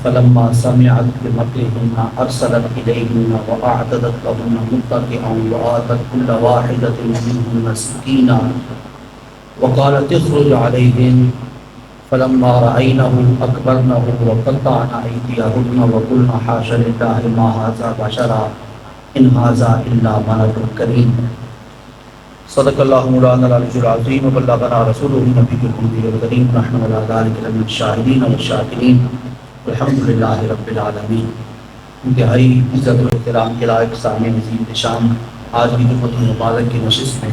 فلما سمعت بمكرهن أرسلت إليهن وأعتدت لهن متكئا وآتت كل واحدة منهن سكينا وقالت اخرج عليهن فلما رأينه أكبرنه وقطعن أيديهن وقلن حاش لله ما هذا بشرا إن هذا إلا ملك كريم. صدق الله مولانا العلي العظيم وبلغنا رسوله النبي الأمي الكريم. نحن على ذلك لمن الشاهدين والشاكرين الحمد للہ رب العالمین. انتہائی عزت و احترام کے لائق سامعین عظیم شان، آج کی جمعۃ المبارک کی نشست میں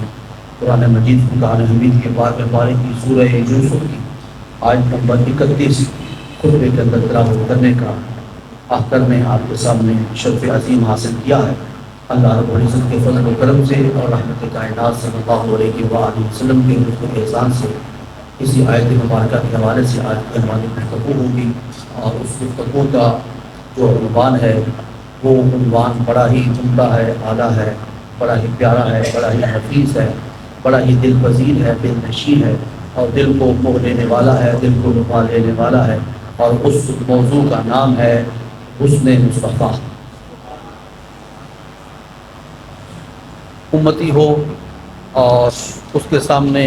قرآن مجید فرقان حمید کے بارہ پارے کی سورہ یوسف کی آیت نمبر 31 خطبے کے اندر تلاوت کرنے کا آخر میں آپ کے سامنے شرف عظیم حاصل کیا ہے. اللہ رب العزت کے فضل و کرم سے اور رحمت کائنات صلی اللہ علیہ وآلہ وسلم کے لطف و احسان سے اسی آیت مبارکہ کے حوالے سے آج کی ہماری گفتگو ہوگی. اور اس گفتگو کا جو عنوان ہے وہ عنوان بڑا ہی عمدہ ہے، اعلیٰ ہے، بڑا ہی پیارا ہے، بڑا ہی حفیظ ہے، بڑا ہی دل پذیر ہے، دل نشین ہے اور دل کو موہ لینے والا ہے، دل کو لبھا لینے والا ہے. اور اس موضوع کا نام ہے حسن مصطفیٰ. امتی ہو اور اس کے سامنے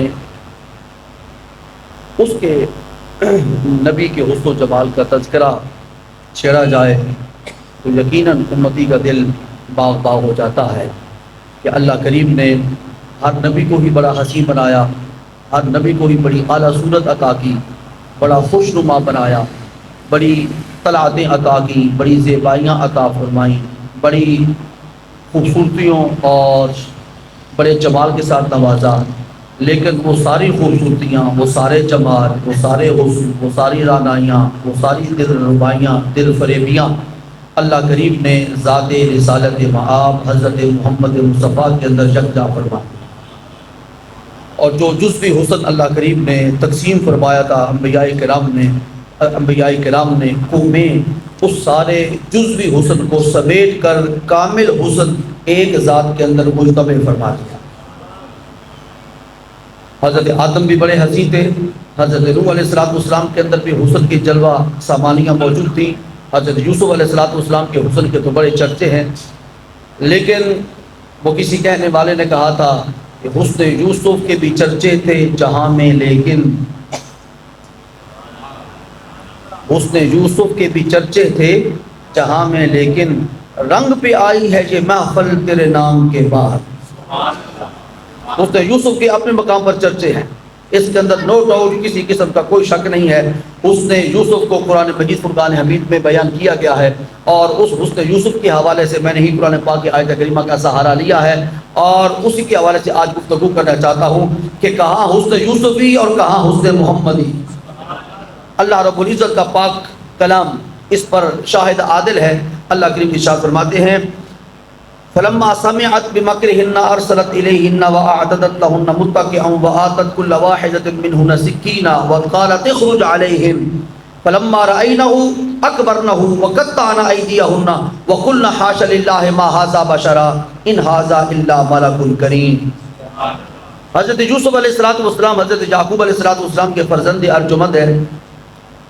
اس کے نبی کے حسن و جمال کا تذکرہ چھیڑا جائے تو یقیناً امتی کا دل باغ باغ ہو جاتا ہے کہ اللہ کریم نے ہر نبی کو ہی بڑا حسین بنایا، ہر نبی کو ہی بڑی اعلیٰ صورت عطا کی، بڑا خوش نما بنایا، بڑی طلعتیں عطا کی، بڑی زیبائیاں عطا فرمائیں، بڑی خوبصورتیوں اور بڑے جمال کے ساتھ نوازا. لیکن وہ ساری خوبصورتیاں، وہ سارے جمال، وہ سارے حسن، وہ ساری رعنائیاں، وہ ساری دل ربائیاں، دل فریبیاں اللہ کریم نے ذات رسالت مآب حضرت محمد مصطفیٰ کے اندر یکجا فرمایا. اور جو جزوی حسن اللہ کریم نے تقسیم فرمایا تھا انبیاء کرام نے میں اس سارے جزوی حسن کو سمیٹ کر کامل حسن ایک ذات کے اندر مجتمع فرما دیا. حضرت آدم بھی بڑے حسین تھے، حضرت نوح علیہ السلام کے اندر بھی حسن کی جلوہ سامانیاں موجود تھیں، حضرت یوسف علیہ السلام کے حسن کے تو بڑے چرچے ہیں. لیکن وہ کسی کہنے والے نے کہا تھا کہ حسن یوسف کے بھی چرچے تھے جہاں میں، لیکن حسن یوسف کے بھی چرچے تھے جہاں میں، لیکن رنگ پہ آئی ہے یہ محفل تیرے نام کے بعد. حسن یوسف کے اپنے مقام پر چرچے ہیں، اس کے اندر نو ڈاؤٹ کسی قسم کا کوئی شک نہیں ہے. حسن یوسف کو قرآن مجید فرقان حمید میں بیان کیا گیا ہے اور اس حسن یوسف کے حوالے سے میں نے ہی قرآن پاک کی آیت کریمہ کا سہارا لیا ہے اور اسی کے حوالے سے آج گفتگو کرنا چاہتا ہوں کہ کہاں حسن یوسفی اور کہاں حسن محمدی. اللہ رب العزت کا پاک کلام اس پر شاہد عادل ہے. اللہ کریم ارشاد فرماتے ہیں فلما سمعت بمكرهن ارسلت اليهن واعتدت لهن متكئا واتت كل واحدة منهن سكينا وقالت اخرج عليهم فلما رأينه اكبرنه وقطعن ايديهن وقلن حاش لله ما هذا بشرا ان هذا الا ملك كريم. حضرت یوسف علیہ السلام حضرت یعقوب علیہ السلام کے فرزند ارجمند ہیں.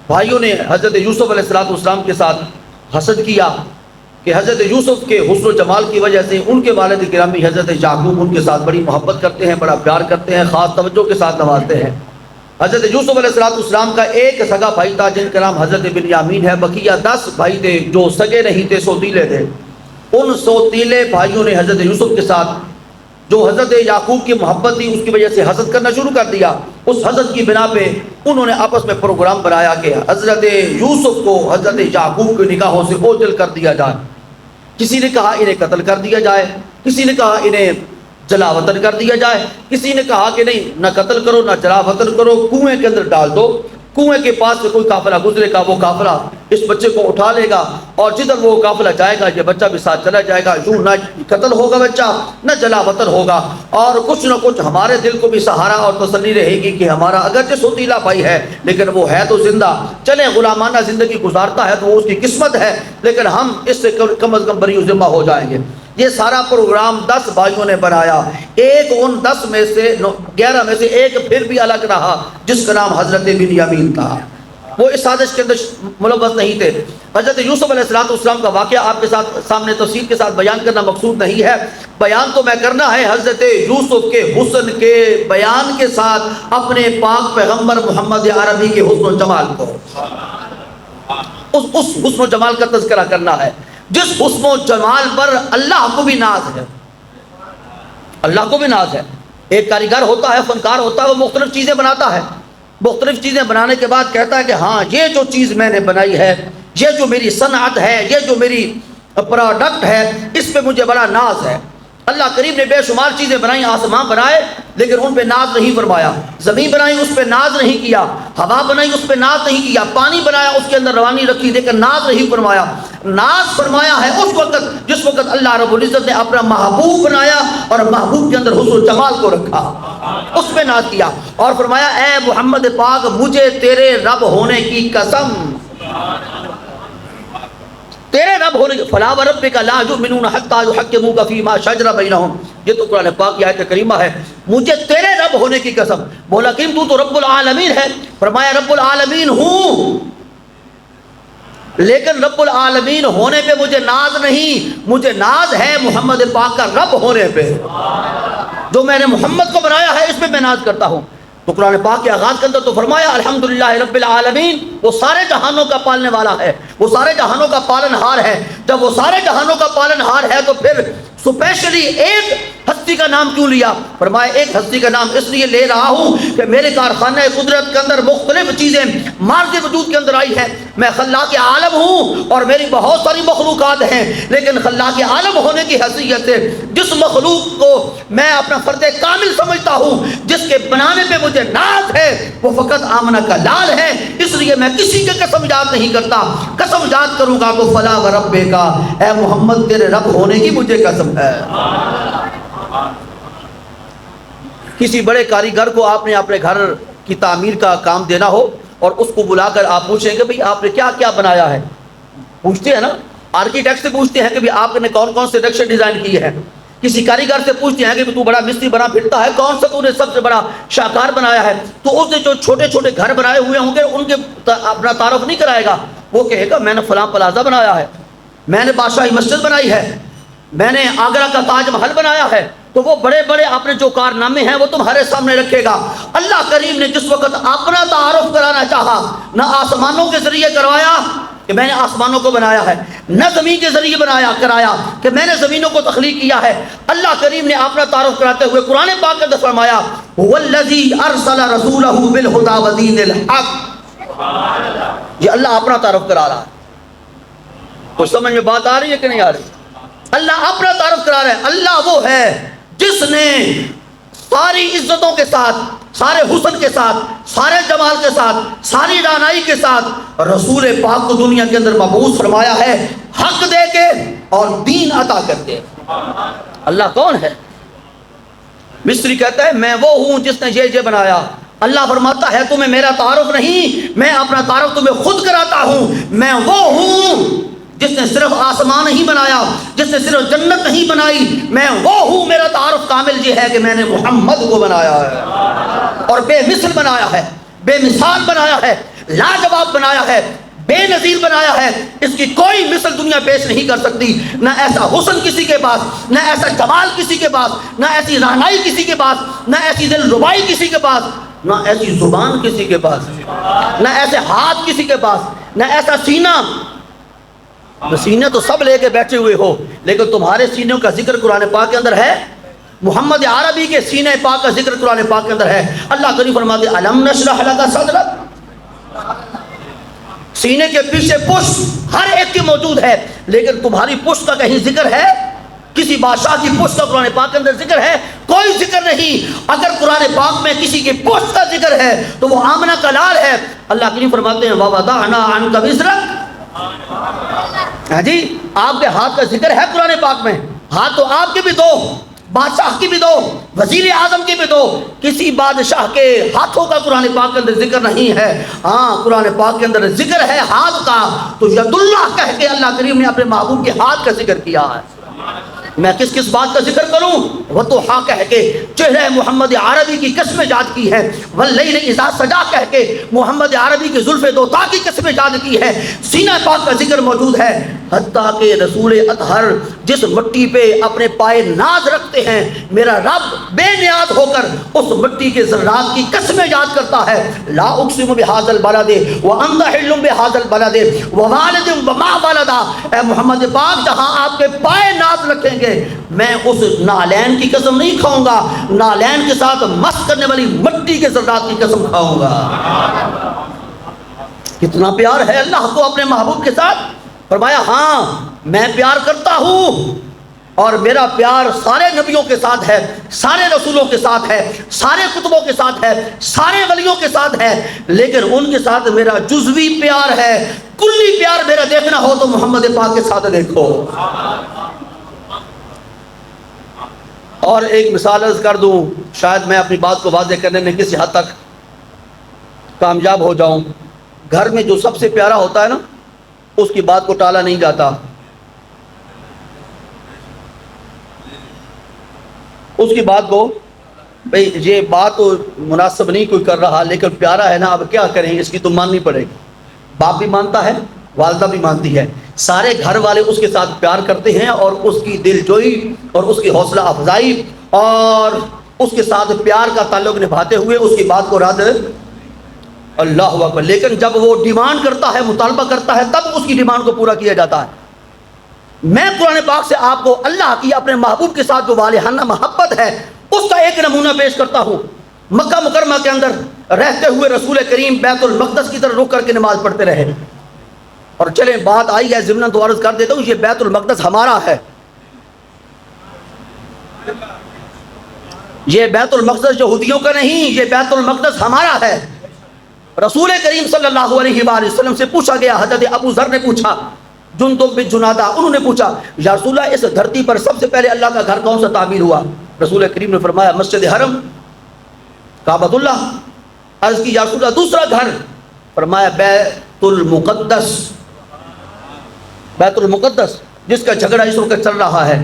بھائیوں نے حضرت یوسف علیہ السلام کے ساتھ حسد کیا کہ حضرت یوسف کے حسن و جمال کی وجہ سے ان کے والد گرامی حضرت یعقوب ان کے ساتھ بڑی محبت کرتے ہیں، بڑا پیار کرتے ہیں، خاص توجہ کے ساتھ نوازتے ہیں. حضرت یوسف علیہ السلام کا ایک سگا بھائی تھا جن کا نام حضرت بنیامین ہے، بقیہ 10 بھائی تھے جو سگے نہیں تھے، سوتیلے تھے. ان سوتیلے بھائیوں نے حضرت یوسف کے ساتھ جو حضرت یعقوب کی محبت تھی اس کی وجہ سے حسد کرنا شروع کر دیا. اس حسد کی بنا پہ انہوں نے آپس میں پروگرام بنایا کہ حضرت یوسف کو حضرت یعقوب کی نگاہوں سے اوجھل کر دیا جائے. کسی نے کہا انہیں قتل کر دیا جائے، کسی نے کہا انہیں جلا وطن کر دیا جائے، کسی نے کہا کہ نہیں نہ قتل کرو نہ جلا وطن کرو، کنویں کے اندر ڈال دو، کنویں کے پاس سے کوئی قافلہ گزرے گا وہ قافلہ اس بچے کو اٹھا لے گا اور جدھر وہ قافلہ جائے گا یہ بچہ بھی ساتھ چلا جائے گا. یوں نہ قتل ہوگا بچہ نہ جلا وطن ہوگا اور کچھ نہ کچھ ہمارے دل کو بھی سہارا اور تسلی رہے گی کہ ہمارا اگرچہ سوتیلا بھائی ہے لیکن وہ ہے تو زندہ. چلے غلامانہ زندگی گزارتا ہے تو وہ اس کی قسمت ہے، لیکن ہم اس سے کم از کم بری ذمہ ہو جائیں گے. یہ سارا پروگرام 10 بھائیوں نے بنایا. ایک ان 10 میں سے 11 میں سے ایک پھر بھی الگ رہا جس کا نام حضرت بنیامین تھا. وہ اس سازش کے اندر ملوث نہیں تھے۔ حضرت یوسف علیہ السلام کا واقعہ آپ کے سامنے تفصیل کے ساتھ بیان کرنا مقصود نہیں ہے، بیان تو میں کرنا ہے حضرت یوسف کے حسن کے بیان کے ساتھ اپنے پاک پیغمبر محمد عربی کے حسن و جمال کو، اس حسن و جمال کا تذکرہ کرنا ہے جس حسن و جمال پر اللہ کو بھی ناز ہے، اللہ کو بھی ناز ہے۔ ایک کاریگر ہوتا ہے، فنکار ہوتا ہے، وہ مختلف چیزیں بناتا ہے، مختلف چیزیں بنانے کے بعد کہتا ہے کہ ہاں یہ جو چیز میں نے بنائی ہے، یہ جو میری صنعت ہے، یہ جو میری پروڈکٹ ہے، اس پہ مجھے بڑا ناز ہے۔ اللہ کریم نے بے شمار چیزیں بنائی، آسمان بنائے لیکن ان پہ ناز نہیں فرمایا، زمین بنائی اس پہ ناز نہیں کیا، ہوا بنائی اس پہ ناز نہیں کیا، پانی بنایا اس کے اندر روانی رکھی لیکن ناز نہیں فرمایا۔ ناز فرمایا ہے اس وقت جس وقت اللہ رب العزت نے اپنا محبوب بنایا اور محبوب کے اندر حسن و جمال کو رکھا، اس پہ ناز کیا اور فرمایا اے محمد پاک مجھے تیرے رب ہونے کی قسم، تیرے رب ہونے کی، فلا وربک لا یؤمنون حتی یحکموک فیما شجر بینہم، یہ تو قرآن پاک کی آیت کریمہ ہے، مجھے تیرے رب ہونے کی قسم۔ بولا کہ تو رب العالمین ہے، فرمایا رب العالمین ہوں لیکن رب العالمین ہونے پہ مجھے ناز نہیں، مجھے ناز ہے محمد پاک کا رب ہونے پہ، جو میں نے محمد کو بنایا ہے اس پہ میں ناز کرتا ہوں۔ تو قرآن پاک کے آغاز کے اندر تو فرمایا الحمدللہ رب العالمین، وہ سارے جہانوں کا پالنے والا ہے، وہ سارے جہانوں کا پالن ہار ہے۔ جب وہ سارے جہانوں کا پالن ہار ہے تو پھر سپیشلی ایک ہستی کا نام کیوں لیا؟ فرمایا ایک ہستی کا نام اس لیے لے رہا ہوں کہ میرے کارخانہ قدرت کے اندر مختلف چیزیں مارز وجود کے اندر آئی ہیں، میں خلاق عالم ہوں اور میری بہت ساری مخلوقات ہیں، لیکن خلاق عالم ہونے کی حیثیت سے جس مخلوق کو میں اپنا فرد کامل سمجھتا ہوں، جس کے بنانے پہ مجھے ناز ہے، وہ فقط آمنہ کا لال ہے، اس لیے میں کسی کے قسم یاد نہیں کرتا، قسم یاد کروں گا تو فلا وربک، اے محمد تیرے رب ہونے کی مجھے قسم ہے۔ کسی بڑے کاریگر کو آپ نے اپنے گھر کی تعمیر کا کام دینا ہو اور اس کو بلا کر آپ پوچھیں کہ بھئی آپ نے کیا کیا بنایا ہے، پوچھتے ہیں نا، آرکیٹیکٹ سے پوچھتے ہیں کہ بھئی آپ نے کون کون سے نقشے ڈیزائن کیے ہیں، کسی کاریگر سے پوچھتے ہیں کہ تو بڑا مستری بنا پھرتا ہے، کون سا تو نے سب سے بڑا شاہکار بنایا ہے، تو اس نے جو چھوٹے چھوٹے گھر بنائے ہوئے ہوں گے ان کے اپنا تعارف نہیں کرائے گا، وہ کہے گا میں نے فلاں پلازا بنایا ہے، میں نے بادشاہی مسجد بنائی ہے، میں نے آگرہ کا تاج محل بنایا ہے، تو وہ بڑے بڑے اپنے جو کارنامے ہیں وہ تمہارے سامنے رکھے گا۔ اللہ کریم نے جس وقت اپنا تعارف کرانا چاہا، نہ آسمانوں کے ذریعے کروایا کہ میں نے آسمانوں کو بنایا ہے، نہ زمین کے ذریعے کرایا کہ میں نے زمینوں کو تخلیق کیا ہے، اللہ کریم نے اپنا تعارف کراتے ہوئے قرآن پاک کے اندر فرمایا وَالَّذِي أَرْسَلَ رَسُولَهُ بِالْهُدَى وَدِينِ الْحَقِّ، یہ اللہ اپنا تعارف کرا رہا ہے۔ تو سمجھ میں بات آ رہی ہے کہ نہیں آ رہی؟ اللہ اپنا تعارف کرا رہا ہے، اللہ وہ ہے جس نے ساری عزتوں کے ساتھ، سارے حسن کے ساتھ، سارے جمال کے ساتھ، ساری دانائی کے ساتھ رسول پاک کو دنیا کے اندر مبعوث فرمایا ہے، حق دے کے اور دین عطا کر کے۔ اللہ کون ہے؟ مصری کہتا ہے میں وہ ہوں جس نے یہ بنایا، اللہ فرماتا ہے تمہیں میرا تعارف نہیں، میں اپنا تعارف تمہیں خود کراتا ہوں، میں وہ ہوں جس نے صرف آسمان نہیں بنایا، جس نے صرف جنت نہیں بنائی، میں وہ ہوں، میرا تعارف کامل یہ ہے کہ میں نے محمد کو بنایا ہے اور بے مثل بنایا ہے، بے مثال بنایا ہے، لاجواب بنایا ہے، بے نظیر بنایا ہے، اس کی کوئی مثل دنیا پیش نہیں کر سکتی، نہ ایسا حسن کسی کے پاس، نہ ایسا جمال کسی کے پاس، نہ ایسی رہنائی کسی کے پاس، نہ ایسی دل ربائی کسی کے پاس، نہ ایسی زبان کسی کے پاس، نہ ایسے ہاتھ کسی کے پاس، نہ ایسا سینہ۔ سینے تو سب لے کے بیٹھے ہوئے ہو لیکن تمہارے سینوں کا ذکر قرآن پاک کے اندر ہے، محمد عربی کے سینے پاک کا ذکر قرآن پاک کے اندر ہے۔ اللہ کریم فرماتے ہیں الم نشرح لک صدرک، سینے کے پیچھے پشت ہر ایک کی موجود ہے لیکن تمہاری پشت کا کہیں ذکر ہے؟ کسی بادشاہ کی پشت کا قرآن پاک کے اندر ذکر ہے؟ کوئی ذکر نہیں۔ اگر قرآن پاک میں کسی کی پشت کا ذکر ہے تو وہ آمنہ کا لال ہے۔ اللہ کریم فرماتے ہیں وَوَضَعْنَا عَنْكَ وِزْرَكَ، ہاں جی آپ کے ہاتھ کا ذکر ہے قرآن پاک میں، ہاتھ تو آپ کے بھی دو، بادشاہ کی بھی دو، وزیر اعظم کی بھی دو، کسی بادشاہ کے ہاتھوں کا قرآن پاک کے اندر ذکر نہیں ہے۔ ہاں قرآن پاک کے اندر ذکر ہے ہاتھ کا، تو ید اللہ کہہ کے اللہ کریم نے اپنے محبوب کے ہاتھ کا ذکر کیا ہے۔ میں کس کس بات کا ذکر کروں؟ وہ تو ہاں کہہ کے چہرہ محمد عربی کی قسمیں یاد کی ہے، واللیل اذا سجا کہہ کے محمد عربی کی زلف دوتا کی قسمیں یاد کی ہے، سینہ پاک کا ذکر موجود ہے، حتیٰ کہ رسول اطہر جس مٹی پہ اپنے پائے ناز رکھتے ہیں، میرا رب بے نیاز ہو کر اس مٹی کے ذرات کی قسمیں یاد کرتا ہے، لا اقسم بہذا البلد وانت حل بہذا البلد ووالد وما ولدا، اے محمد پاک جہاں آپ کے پائے ناز رکھیں گے میں اس نالین کی قسم نہیں کھاؤں گا، نالین کے ساتھ مس کرنے والی مٹی کے ذرات کی قسم کھاؤں گا۔ کتنا پیار ہے اللہ کو اپنے محبوب کے ساتھ۔ فرمایا ہاں میں پیار کرتا ہوں، اور میرا پیار سارے نبیوں کے ساتھ ہے، سارے رسولوں کے ساتھ ہے، سارے کتبوں کے ساتھ ہے، سارے ولیوں کے ساتھ ہے، لیکن ان کے ساتھ میرا جزوی پیار ہے، کلی پیار میرا دیکھنا ہو تو محمد پاک کے ساتھ دیکھو۔ اور ایک مثال عرض کر دوں، شاید میں اپنی بات کو واضح کرنے میں کسی حد تک کامیاب ہو جاؤں۔ گھر میں جو سب سے پیارا ہوتا ہے نا، اس کی بات کو ٹالا نہیں جاتا، اس کی بات کو بھئی یہ بات تو مناسب نہیں کوئی کر رہا لیکن پیارا ہے نا، اب کیا کریں، اس کی تو ماننی پڑے گی۔ باپ بھی مانتا ہے، والدہ بھی مانتی ہے، سارے گھر والے اس کے ساتھ پیار کرتے ہیں اور اس کی دل جوئی اور اس کی حوصلہ افزائی اور اس کے ساتھ پیار کا تعلق نبھاتے ہوئے اس کی بات کو رد، اللہ اکبر۔ لیکن جب وہ ڈیمانڈ کرتا ہے، مطالبہ کرتا ہے، تب اس کی ڈیمانڈ کو پورا کیا جاتا ہے۔ میں قرآن پاک سے آپ کو اللہ کی اپنے محبوب کے ساتھ جو والہانہ محبت ہے اس کا ایک نمونہ پیش کرتا ہوں۔ مکہ مکرمہ کے اندر رہتے ہوئے رسول کریم بیت المقدس کی طرف رک کر کے نماز پڑھتے رہے، اور چلیں بات آئی ہے ضمناً تو عرض کر دیتا ہوں، یہ بیت المقدس ہمارا ہے، یہ بیت المقدس یہودیوں کا نہیں، یہ بیت المقدس ہمارا ہے۔ رسول کریم صلی اللہ علیہ وآلہ وسلم سے پوچھا گیا، حضرت ابو ذر نے پوچھا، جندب بن جنادہ انہوں نے پوچھا، یا رسول اللہ اس دھرتی پر سب سے پہلے اللہ کا گھر کون سا تعمیر ہوا؟ رسول کریم نے فرمایا مسجد حرم، کعبۃ اللہ۔ عرض کی یا رسول اللہ دوسرا گھر؟ فرمایا بیت المقدس، بیت المقدس جس کا جھگڑا اس وقت چل رہا ہے۔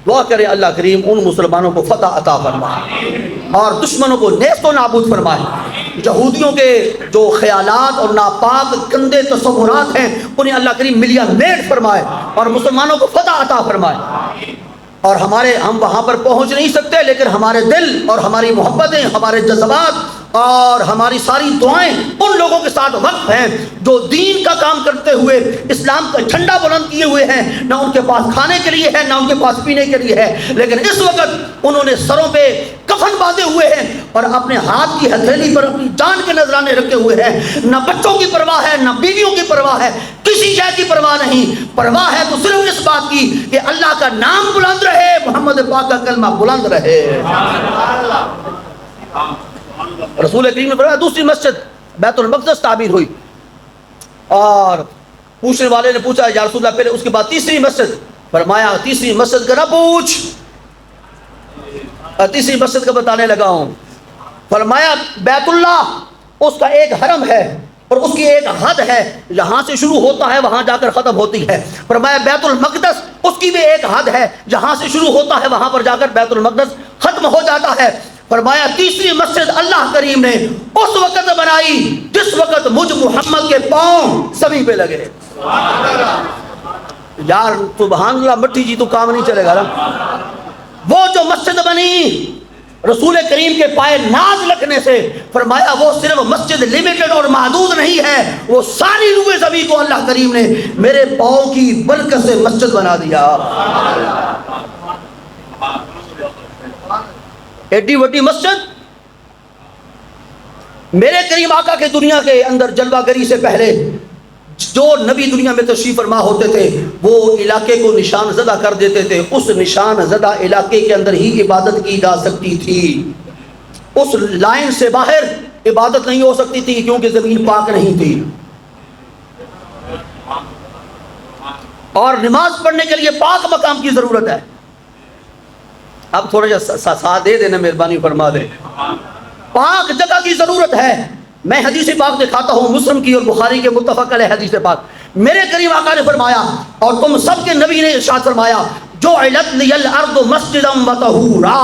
دعا کرے اللہ کریم ان مسلمانوں کو فتح عطا فرمائے اور دشمنوں کو نیست و نابود فرمائے، یہودیوں کے جو خیالات اور ناپاک گندے تصورات ہیں انہیں اللہ کریم ملیا میٹ فرمائے اور مسلمانوں کو فتح عطا فرمائے۔ اور ہم وہاں پر پہنچ نہیں سکتے لیکن ہمارے دل اور ہماری محبتیں، ہمارے جذبات اور ہماری ساری دعائیں ان لوگوں کے ساتھ وقف ہیں جو دین کا کام کرتے ہوئے اسلام کا جھنڈا بلند کیے ہوئے ہیں، نہ ان کے پاس کھانے کے لیے ہے نہ ان کے پاس پینے کے لیے ہے، لیکن اس وقت انہوں نے سروں پہ کفن باندھے ہوئے ہیں اور اپنے ہاتھ کی ہتھیلی پر اپنی جان کے نذرانے رکھے ہوئے ہیں، نہ بچوں کی پرواہ ہے نہ بیویوں کی پرواہ ہے، کسی شے کی پرواہ نہیں، پرواہ ہے تو صرف اس بات کی کہ اللہ کا نام بلند رہے، محمد پاک کا کلمہ بلند رہے۔ رسول کریم نے فرمایا دوسری مسجد بیت المقدس تعمیر ہوئی، اور پوچھنے والے نے پوچھا یا رسول اللہ پہلے اس کے بعد تیسری مسجد؟ فرمایا تیسری مسجد کا نہ پوچھ، تیسری مسجد کا بتانے لگا ہوں۔ فرمایا بیت اللہ اس کا ایک حرم ہے اور اس کی ایک حد ہے، یہاں سے شروع ہوتا ہے وہاں جا کر ختم ہوتی ہے۔ فرمایا بیت المقدس اس کی بھی ایک حد ہے، جہاں سے شروع ہوتا ہے وہاں پر جا کر بیت المقدس ختم ہو جاتا ہے۔ فرمایا تیسری مسجد اللہ کریم نے اس وقت بنائی جس وقت مجھ محمد کے پاؤں زمین پہ لگے۔ یار سبحان اللہ، مٹی جی تو کام نہیں چلے گا نا۔ وہ جو مسجد بنی رسول کریم کے پائے ناز لکھنے سے، فرمایا وہ صرف مسجد لمیٹڈ اور محدود نہیں ہے، وہ ساری روئے زمین کو اللہ کریم نے میرے پاؤں کی برکت سے مسجد بنا دیا۔ ایڈی وڈی مسجد، میرے کریم آقا کے دنیا کے اندر جلوہ گری سے پہلے جو نبی دنیا میں تشریف فرما ہوتے تھے وہ علاقے کو نشان زدہ کر دیتے تھے، اس نشان زدہ علاقے کے اندر ہی عبادت کی جا سکتی تھی، اس لائن سے باہر عبادت نہیں ہو سکتی تھی کیونکہ زمین پاک نہیں تھی، اور نماز پڑھنے کے لیے پاک مقام کی ضرورت ہے۔ اب تھوڑا سا ساتھ دے دینا، مہربانی فرما دے، پاک جگہ کی ضرورت ہے۔ میں حدیث پاک دکھاتا ہوں، مسلم کی اور بخاری کے متفق علیہ حدیث پاک، میرے کریم آقا نے فرمایا اور تم سب کے نبی نے ارشاد فرمایا، جعلت لی الارض مسجدا وطہورا،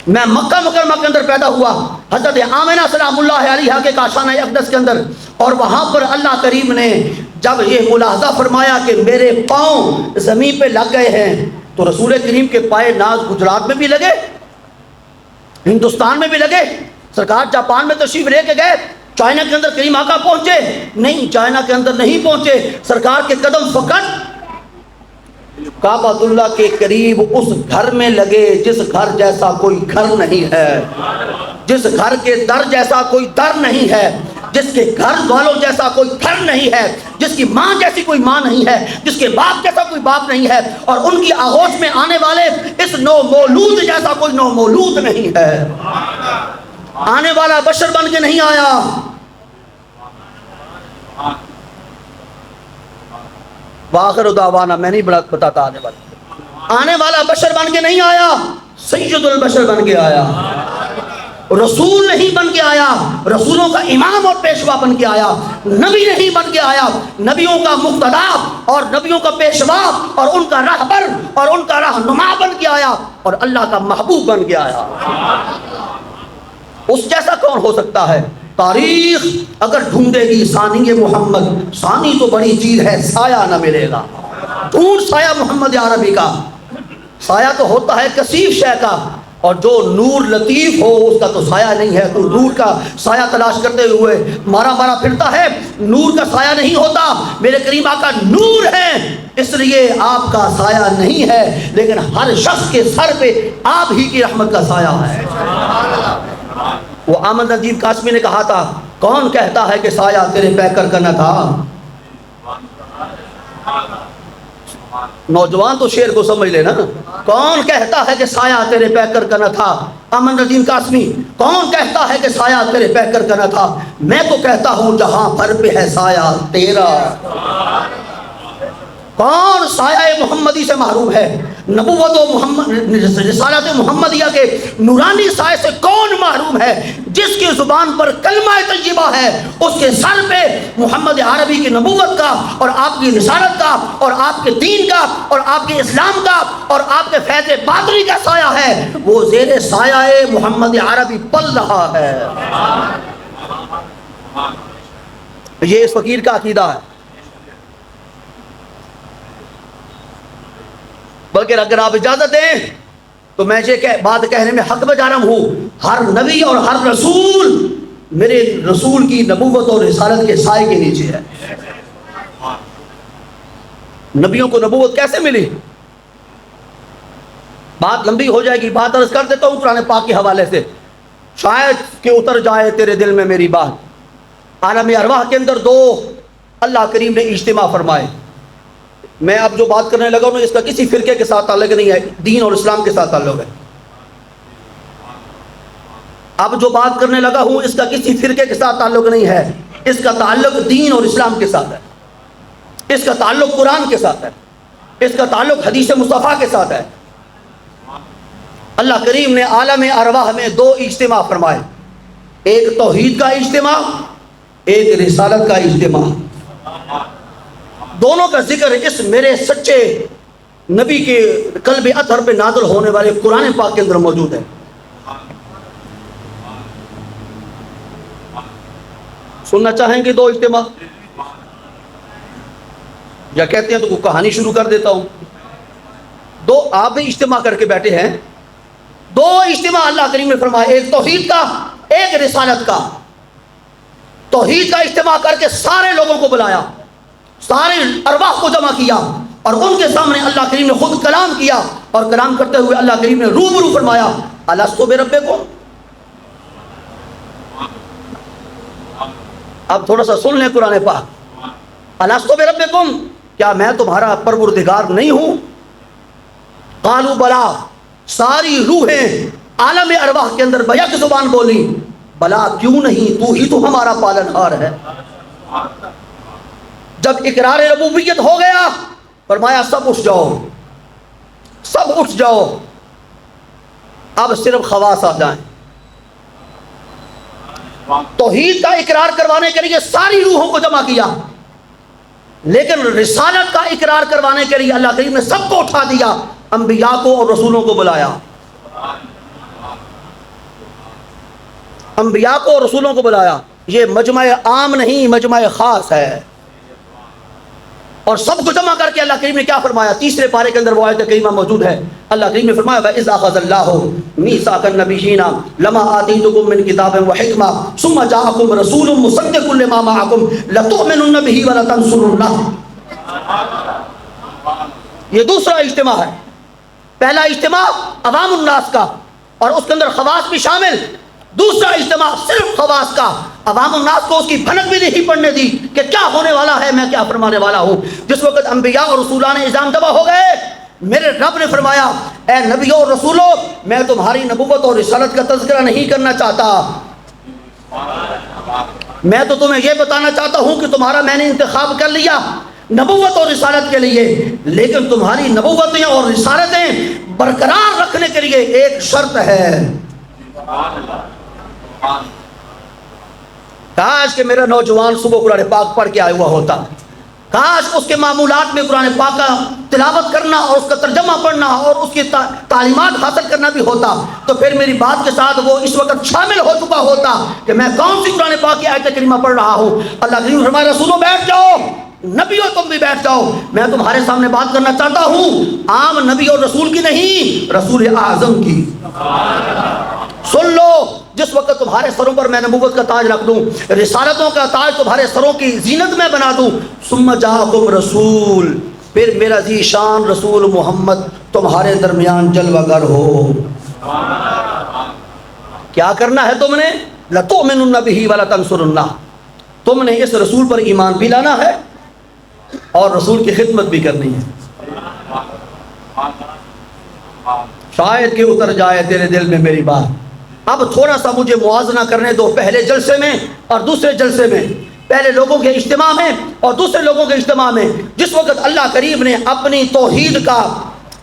میں مکہ مکرمہ کے اندر پیدا ہوا، حضرت آمنہ سلام اللہ علیہا کے کاشانہ اقدس کے اندر، اور وہاں پر اللہ کریم نے جب یہ ملاحظہ فرمایا کہ میرے پاؤں زمین پہ لگ گئے ہیں، تو رسول کریم کے پائے ناز گجرات میں بھی لگے، ہندوستان میں بھی لگے، سرکار جاپان میں تشریف لے کے گئے، چائنا کے اندر کریم آقا پہنچے نہیں، چائنا کے اندر نہیں پہنچے، سرکار کے قدم فقط کعبۃ اللہ کے قریب اس گھر میں لگے جس گھر جیسا کوئی گھر نہیں ہے، جس گھر کے در جیسا کوئی در نہیں ہے، جس کے گھر والوں جیسا کوئی گھر نہیں ہے، جس کی ماں جیسی کوئی ماں نہیں ہے، جس کے باپ جیسا کوئی باپ نہیں ہے، اور ان کی آغوش میں آنے والے اس نو مولود جیسا کوئی نو مولود نہیں ہے، آنے والا بشر بن کے نہیں آیا، وآخر دعوانا، میں نہیں بتاتا آنے والا بشر بن کے نہیں آیا، سید البشر بن کے آیا، رسول نہیں بن کے آیا، رسولوں کا امام اور پیشوا بن کے آیا، نبی نہیں بن کے آیا، نبیوں کا مقتدا اور نبیوں کا پیشوا اور ان کا رہبر اور ان کا رہنما بن کے آیا، اور اللہ کا محبوب بن کے آیا۔ اس جیسا کون ہو سکتا ہے؟ تاریخ اگر ڈھونڈے گی ثانی محمد، ثانی تو بڑی چیز ہے، سایہ نہ ملے گا، ڈھونڈ سایہ محمد عربی کا، سایہ تو ہوتا ہے کثیف شے کا، اور جو نور لطیف ہو اس کا تو سایہ نہیں ہے، تو نور کا سایہ تلاش کرتے ہوئے مارا مارا پھرتا ہے، نور کا سایہ نہیں ہوتا، میرے کریم آقا نور ہے، اس لیے آپ کا سایہ نہیں ہے، لیکن ہر شخص کے سر پہ آپ ہی کی رحمت کا سایہ ہے۔ وہ احمد نجیب قاسمی نے کہا تھا، کون کہتا ہے کہ سایہ تیرے پیکر کا نہ تھا؟ نوجوان تو شعر کو سمجھ لینا، کون کہتا ہے کہ سایہ تیرے پیکر کا نہ تھا؟ احمد نجیب قاسمی، کون کہتا ہے کہ سایہ تیرے پیکر کا نہ تھا؟ میں تو کہتا ہوں جہاں بھر پہ ہے سایہ تیرا۔ کون سایہ محمدی سے محروم ہے؟ نبوت و رسالت محمدیہ کے نورانی سائے سے کون محروم ہے؟ جس کی زبان پر کلمہ طیبہ ہے اس کے سر پہ محمد عربی کی نبوت کا اور آپ کی رسالت کا اور آپ کے دین کا اور آپ کے اسلام کا اور آپ کے فیض باطنی کا سایہ ہے، وہ زیر سایہ محمد عربی پل رہا ہے۔ یہ اس فقیر کا عقیدہ ہے۔ بلکہ اگر آپ اجازت دیں تو میں یہ بات کہنے میں حق بجانب ہوں، ہر نبی اور ہر رسول میرے رسول کی نبوت اور رسالت کے سائے کے نیچے ہے۔ نبیوں کو نبوت کیسے ملی؟ بات لمبی ہو جائے گی، بات عرض کر دیتا ہوں قرآن پاک کے حوالے سے، شاید کہ اتر جائے تیرے دل میں میری بات۔ عالم ارواح کے اندر دو اللہ کریم نے اجتماع فرمائے۔ میں اب جو بات کرنے لگا ہوں اس کا کسی فرقے کے ساتھ تعلق نہیں ہے، دین اور اسلام کے ساتھ تعلق ہے۔ اب جو بات کرنے لگا ہوں اس کا کسی فرقے کے ساتھ تعلق نہیں ہے، اس کا تعلق دین اور اسلام کے ساتھ ہے، اس کا تعلق قرآن کے ساتھ ہے، اس کا تعلق حدیث مصطفیٰ کے ساتھ ہے۔ اللہ کریم نے عالم ارواح میں دو اجتماع فرمائے، ایک توحید کا اجتماع، ایک رسالت کا اجتماع۔ دونوں کا ذکر اس میرے سچے نبی کے قلب اطہر پہ نازل ہونے والے قرآن پاک کے اندر موجود ہے۔ سننا چاہیں گے دو اجتماع، یا کہتے ہیں تو کوئی کہانی شروع کر دیتا ہوں؟ دو آپ بھی اجتماع کر کے بیٹھے ہیں، دو اجتماع اللہ کریم نے فرمایا، ایک توحید کا ایک رسالت کا۔ توحید کا اجتماع کر کے سارے لوگوں کو بلایا، سارے ارواح کو جمع کیا، اور ان کے سامنے اللہ کریم نے خود کلام کیا، اور کلام کرتے ہوئے اللہ کریم نے روبرو فرمایا، الستو بربکم۔ اب تھوڑا سا سن لیں قرآن پاک، الستو بربکم، کیا میں تمہارا پروردگار نہیں ہوں؟ قالوا بلا، ساری روحیں عالم ارواح کے اندر بیک زبان بولی، بلا کیوں نہیں، تو ہی تو ہمارا پالنہار ہے۔ جب اقرار ربوبیت ہو گیا فرمایا سب اٹھ جاؤ، سب اٹھ جاؤ، اب صرف خواص آ جائیں۔ توحید کا اقرار کروانے کے لیے ساری روحوں کو جمع کیا، لیکن رسالت کا اقرار کروانے کے لیے اللہ کریم نے سب کو اٹھا دیا، انبیاء کو اور رسولوں کو بلایا، انبیاء کو اور رسولوں کو بلایا۔ یہ مجمع عام نہیں، مجمع خاص ہے، اور سب کو جمع کر کے اللہ کریم نے کیا فرمایا؟ تیسرے پارے کے اندر وہ آیت کریمہ موجود ہے، اللہ کریم نے فرمایا وَإِذْ أَخَذَ اللَّهُ مِيثَاقَ النَّبِيِّينَ لَمَا آتَيْتُكُم مِّن كِتَابٍ وَحِكْمَةٍ ثُمَّ جَاءَكُمْ رَسُولٌ مُصَدِّقٌ لِّمَا مَعَكُمْ لَتُؤْمِنُنَّ بِهِ وَلَتَنصُرُنَّهُ۔ یہ دوسرا اجتماع ہے۔ پہلا اجتماع عوام الناس کا اور اس کے اندر خواص بھی شامل، دوسرا اجتماع صرف خواص کا، عوام الناس کو اس کی بھنک بھی نہیں پڑنے دی کہ کیا ہونے والا ہے، میں کیا فرمانے والا ہوں۔ جس وقت انبیاء اور رسولان نظام جمع ہو گئے، میرے رب نے فرمایا اے نبیوں اور رسولوں، میں تمہاری نبوت اور رسالت کا تذکرہ نہیں کرنا چاہتا، میں تو تمہیں یہ بتانا چاہتا ہوں کہ تمہارا میں نے انتخاب کر لیا نبوت اور رسالت کے لیے، لیکن تمہاری نبوتیں اور رسالتیں برقرار رکھنے کے لیے ایک شرط ہے۔ کاش کہ میرا نوجوان صبح قرآن پاک پڑھ کے آیا ہوا ہوتا، کاش اس کے معمولات میں قرآن پاک کا تلاوت کرنا اور اس کا ترجمہ پڑھنا اور اس کی تعلیمات حاصل کرنا بھی ہوتا، تو پھر میری بات کے ساتھ وہ اس وقت شامل ہو چکا ہوتا کہ میں کون سی قرآن پاک کی آیت کریمہ پڑھ رہا ہوں۔ اللہ کریم فرمائے رسولوں بیٹھ جاؤ، نبیوں تم بھی بیٹھ جاؤ، میں تمہارے سامنے بات کرنا چاہتا ہوں عام نبی اور رسول کی نہیں، رسول اعظم کی۔ سن لو، جس وقت تمہارے سروں پر میں نبوت کا تاج رکھ دوں، رسالتوں کا تاج تمہارے سروں کی زینت میں بنا دوں، ثم جاءکم رسول، پھر میرا ذی شان رسول محمد تمہارے درمیان جلوہ گر ہو، کیا کرنا ہے تم نے؟ لَتُؤْمِنُنَّ بِهِ وَلَتَنصُرُنَّهُ، تم نے اس رسول پر ایمان بھی لانا ہے اور رسول کی خدمت بھی کرنی ہے۔ شاید کہ اتر جائے تیرے دل میں میری بات۔ اب تھوڑا سا مجھے موازنہ کرنے دو، پہلے جلسے میں اور دوسرے جلسے میں، پہلے لوگوں کے اجتماع میں اور دوسرے لوگوں کے اجتماع میں، جس وقت اللہ کریم نے اپنی توحید کا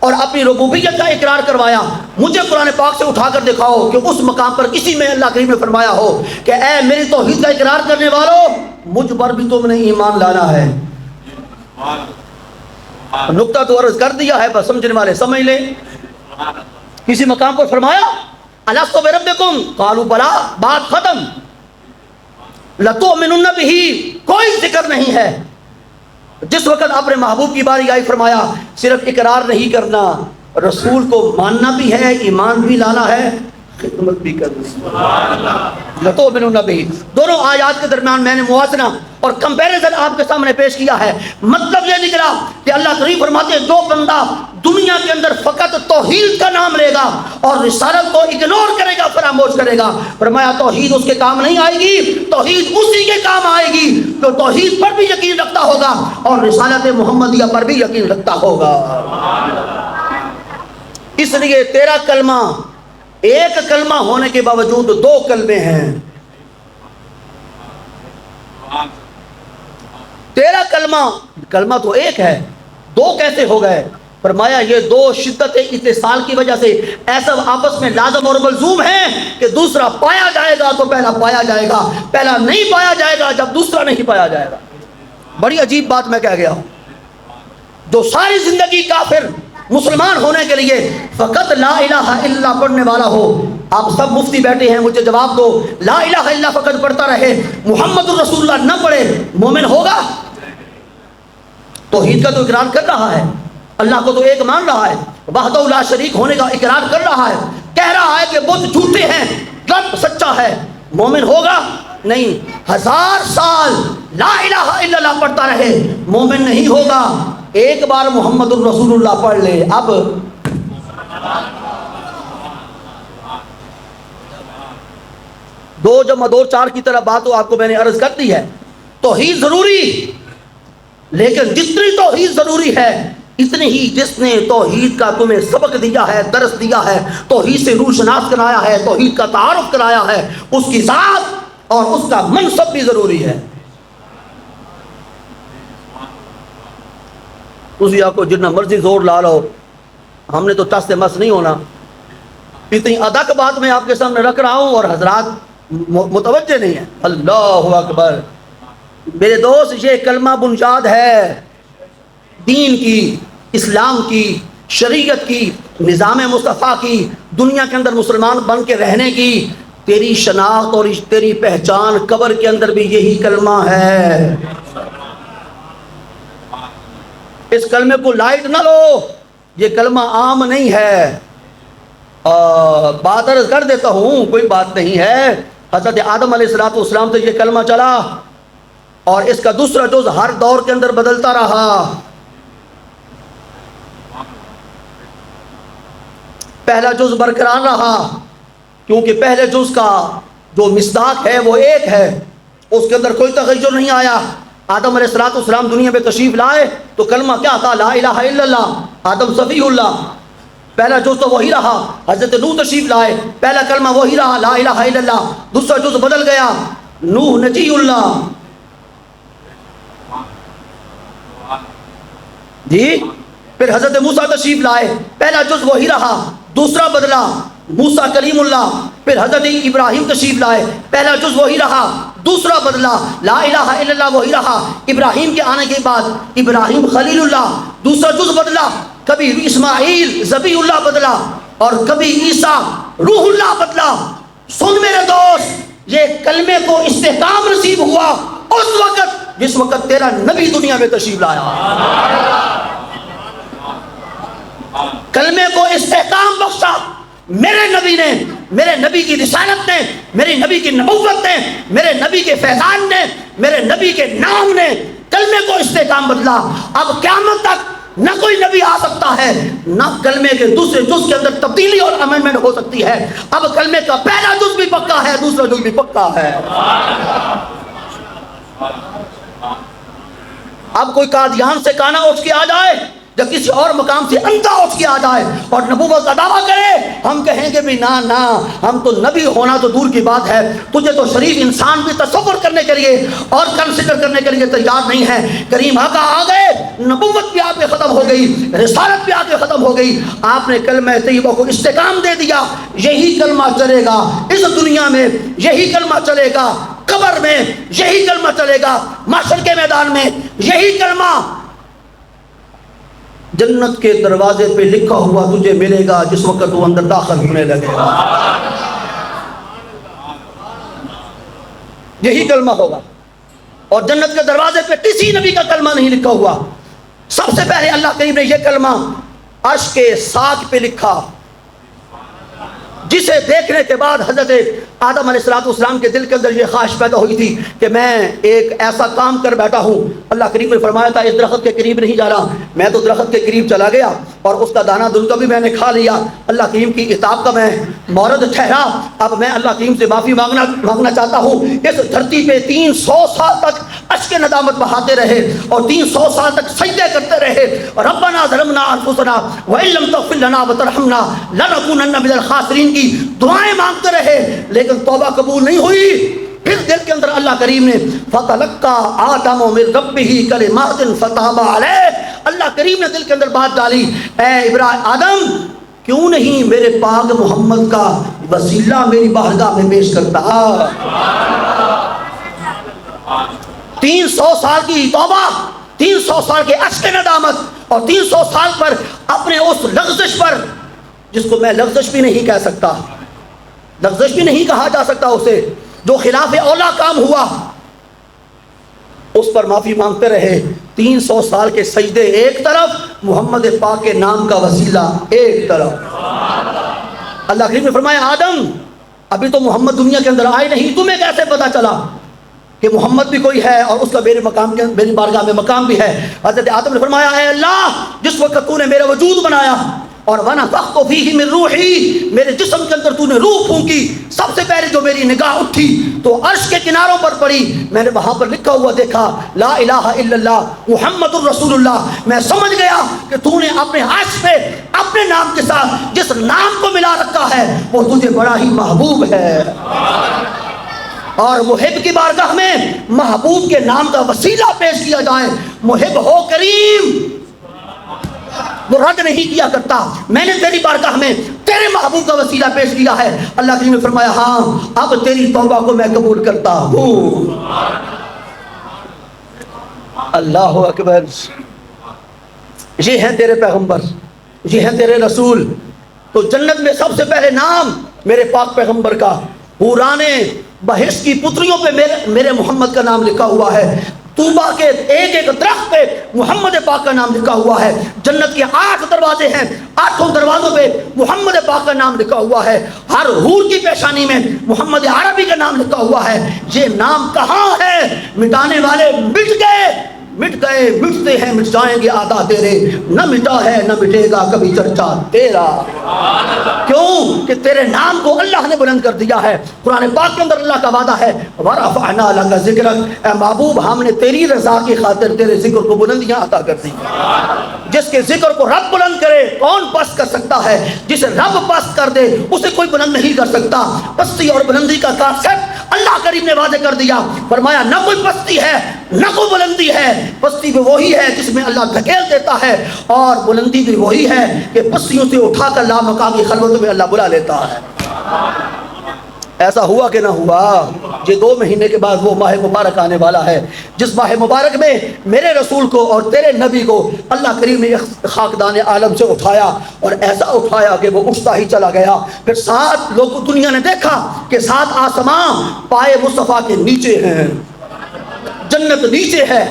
اور اپنی ربوبیت کا اقرار کروایا، مجھے قرآن پاک سے اٹھا کر دکھاؤ کہ اس مقام پر کسی میں اللہ کریم نے فرمایا ہو کہ اے میری توحید کا اقرار کرنے والوں، مجھ پر بھی تم نے ایمان لانا ہے۔ نقطہ تو عرض کر دیا ہے، بس سمجھنے والے سمجھ لیں۔ کسی مقام پر فرمایا الست بربکم قالوا بلا، بات ختم، لتؤمنن بہ کوئی ذکر نہیں ہے۔ جس وقت اپنے محبوب کی باری آئی فرمایا صرف اقرار نہیں کرنا، رسول کو ماننا بھی ہے، ایمان بھی لانا ہے، خدمت بھی کرنا۔ لتؤمنن بہ، دونوں آیات کے درمیان میں نے موازنہ اور کمپیریزن آپ کے سامنے پیش کیا ہے۔ مطلب یہ نکلا کہ اللہ کریم فرماتے ہیں جو بندہ دنیا کے اندر فقط توحید کا نام لے گا اور رسالت کو اگنور کرے گا، فراموش کرے گا، فرمایا توحید اس کے کام نہیں آئے گی، توحید اسی کے کام آئے گی جو توحید پر بھی یقین رکھتا ہوگا اور رسالت محمدیہ پر بھی یقین رکھتا ہوگا۔ اس لیے تیرا کلمہ ایک کلمہ ہونے کے باوجود دو کلمے ہیں، تیرا کلمہ تو ایک ہے، دو کیسے ہو گئے؟ فرمایا یہ دو شدت اتصال کی وجہ سے ایسا آپس میں لازم اور ملزوم ہے کہ دوسرا پایا جائے گا تو پہلا پایا جائے گا، پہلا نہیں پایا جائے گا جب دوسرا نہیں پایا جائے گا۔ بڑی عجیب بات میں کہہ گیا ہوں، جو ساری زندگی کافر مسلمان ہونے کے لیے فقط لا الہ الا پڑھنے والا ہو، آپ سب مفتی بیٹھے ہیں مجھے جواب دو، لا الہ الا فقط پڑھتا رہے، محمد الرسول اللہ نہ پڑھے، مومن ہوگا؟ توحید کا تو اقرار کر رہا ہے، اللہ کو تو ایک مان رہا ہے، وحدہ لا شریک ہونے کا اقرار کر رہا ہے، کہہ رہا ہے کہ بت جھوٹے ہیں، رب سچا ہے، مومن ہوگا؟ نہیں۔ 1000 سال لا الہ الا اللہ پڑھتا رہے، مومن نہیں ہوگا۔ ایک بار محمد الرسول اللہ پڑھ لے، اب 2 + 2 4 کی طرح بات تو آپ کو میں نے عرض کر دی ہے۔ توحید ضروری، لیکن جتنی توحید ضروری ہے اتنی ہی جس نے توحید کا تمہیں سبق دیا ہے، درس دیا ہے، توحید سے روح شناس کرایا ہے، توحید کا تعارف کرایا ہے، اس کی ذات اور اس کا منصب بھی ضروری ہے۔ اسی آپ کو جتنا مرضی زور لا لو، ہم نے تو ٹس سے مس نہیں ہونا۔ اتنی ادک بات میں آپ کے سامنے رکھ رہا ہوں اور حضرات متوجہ نہیں ہیں۔ اللہ اکبر، میرے دوست یہ کلمہ بنیاد ہے دین کی، اسلام کی، شریعت کی، نظام مصطفیٰ کی، دنیا کے اندر مسلمان بن کے رہنے کی۔ تیری شناخت اور تیری پہچان قبر کے اندر بھی یہی کلمہ ہے۔ اس کلمے کو لائٹ نہ لو، یہ کلمہ عام نہیں ہے۔ بات عرض کر دیتا ہوں، کوئی بات نہیں ہے، حضرت آدم علیہ السلام سے یہ کلمہ چلا اور اس کا دوسرا جز ہر دور کے اندر بدلتا رہا۔ پہلا جز برقرار رہا کیونکہ پہلے جز کا جو مصداق ہے وہ ایک ہے، اس کے اندر کوئی تغیر نہیں آیا۔ آدم علیہ السلام دنیا میں تشریف لائے تو کلمہ کیا تھا؟ لا الہ الا اللہ، آدم صفی اللہ، پہلا جز تو وہی رہا۔ حضرت نوح تشریف لائے، پہلا کلمہ وہی رہا، لا الہ الا اللہ، دوسرا جز بدل گیا، نوح نجی اللہ۔ جی پھر حضرت موسیٰ تشریف لائے، پہلا جز وہی رہا، دوسرا بدلا، موسیٰ کلیم اللہ۔ پھر حضرت ابراہیم تشریف لائے، پہلا جز وہی رہا، دوسرا بدلا، لا الہ الا اللہ وہی رہا۔ ابراہیم کے آنے کے بعد ابراہیم خلیل اللہ، دوسرا جز بدلا، کبھی اسماعیل ذبیح اللہ بدلا اور کبھی عیسیٰ روح اللہ بدلا۔ سن میرے دوست، یہ کلمے کو استحکام نصیب ہوا اس وقت جس وقت تیرا نبی دنیا میں تشریف لایا۔ کلمے کو استحکام بخشا میرے نبی نے، میرے نبی کی رسالت نے، میرے نبی کی نبوت نے، میرے نبی کے فیضان نے، میرے نبی کے نام نے کلمے کو استحکام بدلا۔ اب قیامت تک نہ کوئی نبی آ سکتا ہے، نہ کلمے کے دوسرے جز کے اندر تبدیلی اور امینڈمنٹ ہو سکتی ہے۔ اب کلمے کا پہلا جز بھی پکا ہے، دوسرا جز بھی پکا ہے۔ اب کوئی قادیان سے کانا اٹھ کے آ جائے یا کسی اور مقام سے انتا اٹھ کے آ جائے اور نبوت کا دعویٰ کرے، ہم کہیں گے بھی نہ، ہم تو نبی ہونا تو دور کی بات ہے، تجھے تو شریف انسان بھی تصور کرنے کے لیے اور کنسیڈر کرنے کے لیے تیار نہیں ہے۔ کریم آقا آ گئے، نبوت بھی آپ کے ختم ہو گئی، رسالت بھی آپ کے ختم ہو گئی، آپ نے کلمہ طیبہ کو استحکام دے دیا۔ یہی کلمہ چلے گا اس دنیا میں، یہی کلمہ چلے گا قبر میں، یہی کلمہ چلے گا محشر کے میدان میں، یہی کلمہ جنت کے دروازے پہ لکھا ہوا تجھے ملے گا جس وقت وہ اندر داخل ہونے لگے گا۔ یہی کلمہ ہوگا، اور جنت کے دروازے پہ کسی نبی کا کلمہ نہیں لکھا ہوا۔ سب سے پہلے اللہ کریم نے یہ کلمہ عرش کے ساق پہ لکھا، جسے دیکھنے کے بعد حضرت آدم علیہ السلام کے دل کے اندر یہ خواہش پیدا ہوئی تھی کہ میں ایک ایسا کام کر بیٹھا ہوں۔ اللہ کریم نے فرمایا تھا اس درخت کے قریب نہیں جانا، میں تو درخت کے قریب چلا گیا اور اس کا دانہ دل کا بھی میں نے کھا لیا۔ اللہ کریم کی عتاب کا میں مورد ٹھہرا۔ اب میں اللہ کریم سے معافی مانگنا چاہتا ہوں۔ اس دھرتی پہ 300 سال تک اشک ندامت بہاتے رہے اور 300 سال تک سجدے کرتے رہے، ربنا ظلمنا انفسنا وان لم تغفر لنا وترحمنا لنکونن من الخاسرین کی دعائیں مانگتے رہے، لیکن توبہ قبول نہیں ہوئی۔ پھر دل کے اندر اللہ کریم نے فتلقى آدم من ربه کلمات فتاب علیہ، اللہ کریم نے دل کے اندر بات ڈالی، اے ابراہیم آدم کیوں نہیں میرے پاک محمد کا وسیلہ میری بارگاہ میں پیش کرتا؟ 300 سال کی توبہ، 300 سال کے اشک ندامت اور 300 سال پر اپنے اس لغزش پر، جس کو میں لغزش بھی نہیں کہہ سکتا، لغزش بھی نہیں کہا جا سکتا اسے، جو خلاف اولا کام ہوا، اس پر معافی مانگتے رہے۔ 300 سال کے سجدے ایک طرف، محمد پاک کے نام کا وسیلہ ایک طرف۔ اللہ کریم نے فرمایا آدم ابھی تو محمد دنیا کے اندر آئے نہیں، تمہیں کیسے پتا چلا کہ محمد بھی کوئی ہے اور اس کا میری بارگاہ میں مقام بھی ہے؟ حضرت آدم نے فرمایا اے اللہ جس وقت تو نے میرا وجود بنایا اور وَنَفَخْتُ فِيهِ مِن رُوحِي، میرے جسم کے اندر تو نے روح پھونکی، سب سے پہلے جو میری نگاہ اٹھی تو عرش کے کناروں پر پڑی، میں نے وہاں پر لکھا ہوا دیکھا لا الہ الا اللہ محمد الرسول اللہ۔ میں سمجھ گیا کہ تو نے اپنے عرش پہ اپنے نام کے ساتھ جس نام کو ملا رکھا ہے وہ تجھے بڑا ہی محبوب ہے، اور محب کی بارگاہ میں محبوب کے نام کا وسیلہ پیش کیا جائے، محب ہو کریم، وہ رد نہیں کیا کرتا۔ میں نے تیری بارگاہ میں تیرے محبوب کا وسیلہ پیش کیا ہے۔ اللہ کریم نے فرمایا ہاں اب تیری توبہ کو میں قبول کرتا ہوں۔ اللہ اکبر. یہ ہیں تیرے پیغمبر, یہ ہیں تیرے رسول. تو جنت میں سب سے پہلے نام میرے پاک پیغمبر کا, حورانے بہشت کی پتریوں پہ میرے محمد کا نام لکھا ہوا ہے. طوبا کے ایک ایک درخت پہ محمد پاک کا نام لکھا ہوا ہے. جنت کے 8 دروازے ہیں, 8 دروازوں پہ محمد پاک کا نام لکھا ہوا ہے. ہر حور کی پیشانی میں محمد عربی کا نام لکھا ہوا ہے. یہ نام کہاں ہے؟ مٹانے والے مٹ گئے, مٹ گئے, مٹتے ہیں, مٹ جائیں گے آدھا تیرے. نہ مٹا ہے نہ مٹے گا کبھی چرچا تیرا. کیوں کہ تیرے نام کو اللہ نے بلند کر دیا ہے. قرآن پاک کے اندر اللہ کا وعدہ ہے, وَرَفَعْنَا لَكَ ذِكْرَكَ, اے محبوب ہم نے تیری رضا کی خاطر تیرے ذکر کو بلندیاں عطا کر دی. جس کے ذکر کو رب بلند کرے کون پست کر سکتا ہے؟ جسے رب پست کر دے اسے کوئی بلند نہیں کر سکتا. پستی اور بلندی کا کانسیپٹ اللہ کریم نے واضح کر دیا. فرمایا نہ کوئی پستی ہے نہ کوئی بلندی ہے. پستی بھی وہی ہے جس میں اللہ دھکیل دیتا ہے, اور بلندی بھی وہی ہے کہ پستیوں سے اٹھا کر لامکان کی خلوت میں اللہ بلا لیتا ہے. ایسا ہوا کہ نہ ہوا؟ یہ 2 مہینے کے بعد وہ ماہ مبارک آنے والا ہے جس ماہ مبارک میں میرے رسول کو اور تیرے نبی کو اللہ کریم نے خاکدان عالم سے اٹھایا, اور ایسا اٹھایا کہ وہ اٹھتا ہی چلا گیا. پھر 7 لوگ دنیا نے دیکھا کہ 7 آسمان پائے مصطفیٰ کے نیچے ہیں. جنت نیچے ہے,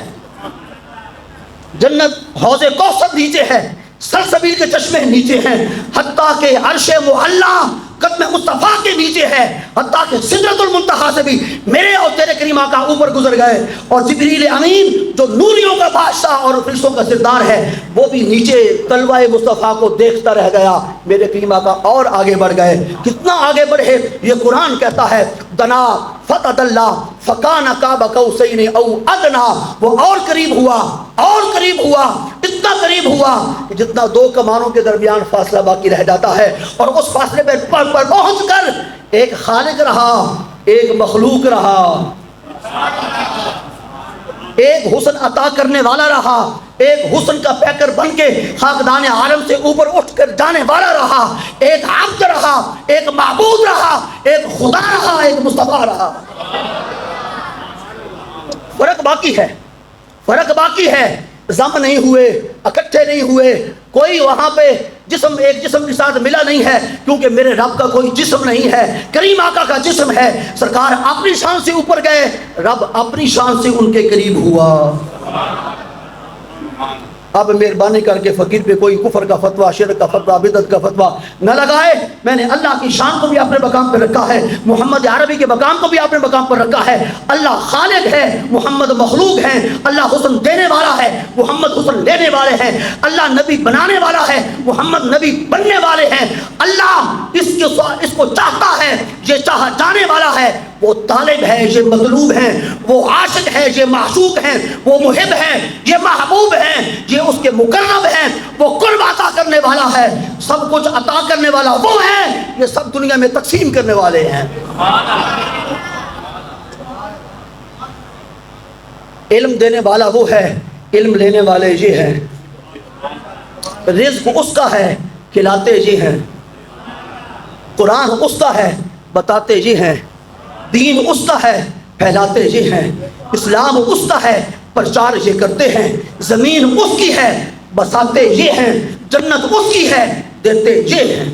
جنت حوض کوثر نیچے ہے, سلسبیل کے چشمے نیچے ہیں, حتیٰ کہ عرش معلی قدم مصطفیٰ کے نیچے ہے, حتیٰ کہ سدرۃ المنتہا سے بھی میرے اور تیرے کریم آقا اوپر گزر گئے. اور جبریل امین جو نوریوں کا بادشاہ اور فرشتوں کا سردار ہے وہ بھی نیچے طلوہ مصطفیٰ کو دیکھتا رہ گیا. میرے کریم آقا اور آگے بڑھ گئے. کتنا آگے بڑھے؟ یہ قرآن کہتا ہے دنا فتدلا فکان قاب قوسین او ادنا, وہ اور قریب ہوا, اور قریب ہوا, اتنا قریب ہوا کہ جتنا 2 کمانوں کے درمیان فاصلہ باقی رہ جاتا ہے. اور اس فاصلے پر پہنچ کر ایک خالق رہا, ایک مخلوق رہا, ایک حسن عطا کرنے والا رہا, ایک حسن کا پیکر بن کے خاکدان عالم سے اوپر اٹھ کر جانے والا رہا, ایک عبد رہا, ایک معبود رہا, ایک خدا رہا, ایک مصطفیٰ رہا. فرق باقی ہے, فرق باقی ہے. ضم نہیں ہوئے, اکٹھے نہیں ہوئے, کوئی وہاں پہ جسم ایک جسم کے ساتھ ملا نہیں ہے, کیونکہ میرے رب کا کوئی جسم نہیں ہے, کریم آقا کا جسم ہے. سرکار اپنی شان سے اوپر گئے, رب اپنی شان سے ان کے قریب ہوا. اب مہربانی کر کے فقیر پہ کوئی کفر کا فتویٰ, شرک کا فتویٰ, بدعت کا فتویٰ نہ لگائے. میں نے اللہ کی شان کو بھی اپنے مقام پہ رکھا ہے, محمد عربی کے مقام کو بھی اپنے مقام پر رکھا ہے. اللہ خالق ہے, محمد مخلوق ہے. اللہ حسن دینے والا ہے, محمد حسن لینے والے ہیں. اللہ نبی بنانے والا ہے, محمد نبی بننے والے ہیں. اللہ اس کو چاہتا ہے, یہ چاہا جانے والا ہے. وہ طالب ہے, یہ مطلوب ہے. وہ عاشق ہے, یہ معشوق ہے. وہ محب ہے, یہ محبوب ہے. یہ اس کے مقرب ہیں. وہ قرب عطا کرنے والا ہے, سب کچھ عطا کرنے والا وہ ہے. یہ سب دنیا میں تقسیم کرنے والے ہیں. علم دینے والا وہ ہے, علم لینے والے یہ ہیں. رزق اس کا ہے, کھلاتے یہ ہیں. قرآن اس کا ہے, بتاتے یہ ہیں. دین اس کا ہے, پھیلاتے یہ ہیں. اسلام اس کا ہے, پرچار یہ کرتے ہیں. زمین اس کی ہے, بساتے یہ ہیں. جنت اس کی ہے, دیتے یہ ہیں.